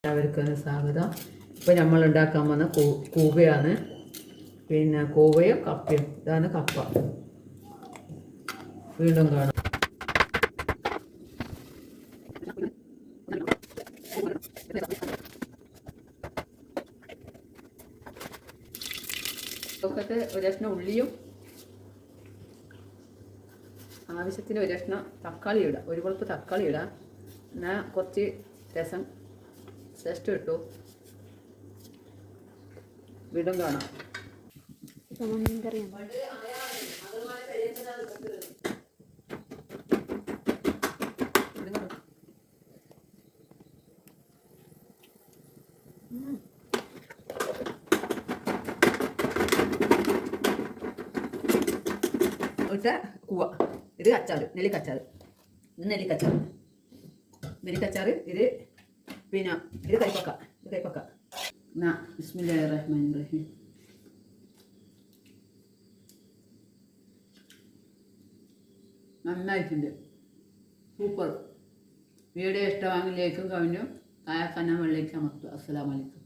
എല്ലാവർക്കും സ്വാഗതം. ഇപ്പോൾ നമ്മൾ ഉണ്ടാക്കാൻ വന്ന കൂവയാണ്. പിന്നെ കൂവയും കപ്പയും. ഇതാണ് കപ്പ. വീണ്ടും കാണാം. ഇതൊക്കെ ഒരു കഷ്ണം ഉള്ളിയും ആവശ്യത്തിന് ഒരു കഷ്ണം തക്കാളി ഇടാം. ഒരു കുഴപ്പ് തക്കാളി ഇടാം. എന്നാൽ കുറച്ച് രസം ടെസ്റ്റ് കിട്ടും. വീണ്ടും കാണാം. ഇട്ട കൂവ. ഇത് അച്ചാറ്, നെല്ലിക്കച്ചാറ്. ഇത് നെല്ലിക്കച്ചാറ്. നെല്ലിക്കച്ചാറ്. ഇത് പിന്നെ ഇത് കൈപ്പക്ക. ഇത് കൈപ്പക്ക. എന്നാ ബിസ്മില്ലാഹിർ റഹ്മാനിർ റഹീം. നന്നായിട്ടുണ്ട്. സൂപ്പർ. വീഡിയോ ഇഷ്ടമാണെങ്കിൽ ലൈക്കും കമൻറ്റും താഴെ കന്നാൻ വെള്ളേക്ക് അമർത്തുക. അസ്സലാമു അലൈക്കും.